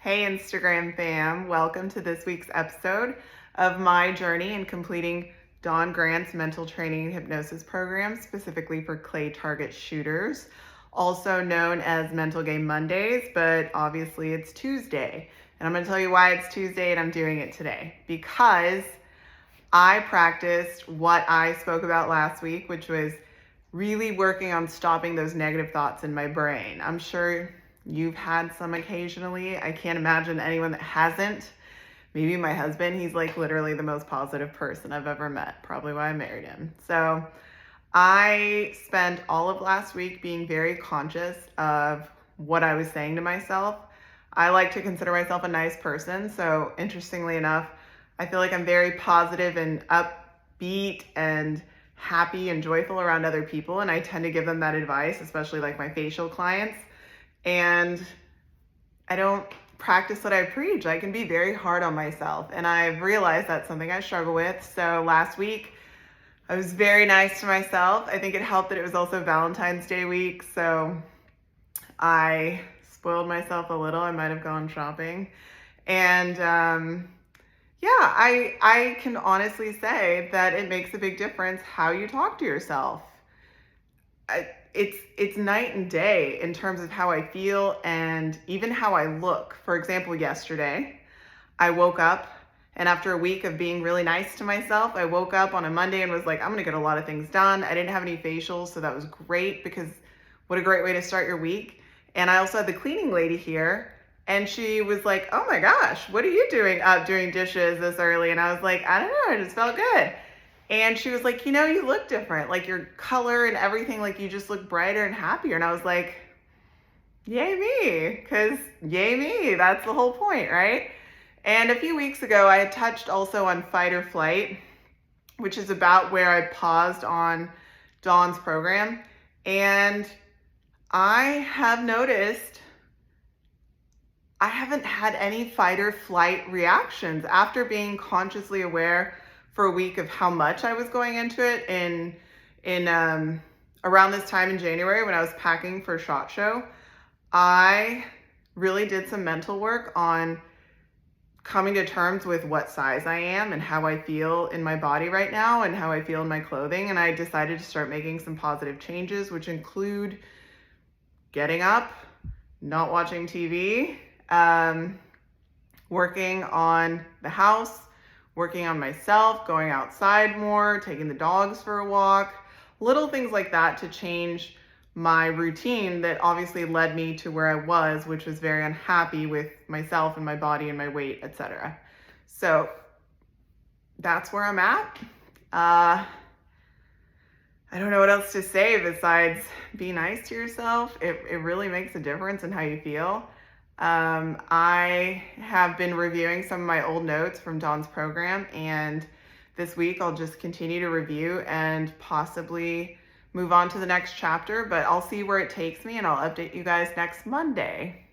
Hey Instagram fam, welcome to this week's episode of my journey in completing Dawn Grant's mental training and hypnosis program, specifically for clay target shooters, also known as Mental Game Mondays, but obviously it's Tuesday. And I'm going to tell you why it's Tuesday and I'm doing it today. Because I practiced what I spoke about last week, which was really working on stopping those negative thoughts in my brain. I'm sure you've had some occasionally. I can't imagine anyone that hasn't. Maybe my husband, he's like literally the most positive person I've ever met, probably why I married him. So I spent all of last week being very conscious of what I was saying to myself. I like to consider myself a nice person. So interestingly enough, I feel like I'm very positive and upbeat and happy and joyful around other people. And I tend to give them that advice, especially like my facial clients. And I don't practice what I preach. I can be very hard on myself. And I've realized that's something I struggle with. So last week, I was very nice to myself. I think it helped that it was also Valentine's Day week. So I spoiled myself a little. I might have gone shopping. And I can honestly say that it makes a big difference how you talk to yourself. It's night and day in terms of how I feel and even how I look. For example, yesterday, I woke up and after a week of being really nice to myself, I woke up on a Monday and was like, I'm gonna get a lot of things done. I didn't have any facials, so that was great because what a great way to start your week. And I also had the cleaning lady here and she was like, oh my gosh, what are you doing up doing dishes this early? And I was like, I don't know, I just felt good. And she was like, you look different, like your color and everything, like you just look brighter and happier. And I was like, yay me, because yay me, that's the whole point, right? And a few weeks ago, I had touched also on fight or flight, which is about where I paused on Dawn's program. And I have noticed I haven't had any fight or flight reactions after being consciously aware for a week of how much I was going into it in around this time in January when I was packing for SHOT Show. I really did some mental work on coming to terms with what size I am and how I feel in my body right now and how I feel in my clothing. And I decided to start making some positive changes, which include getting up, not watching TV, working on the house, working on myself, going outside more, taking the dogs for a walk, little things like that to change my routine that obviously led me to where I was, which was very unhappy with myself and my body and my weight, etc. So that's where I'm at. I don't know what else to say besides be nice to yourself. It really makes a difference in how you feel. I have been reviewing some of my old notes from Dawn's program, and this week I'll just continue to review and possibly move on to the next chapter, but I'll see where it takes me and I'll update you guys next Monday.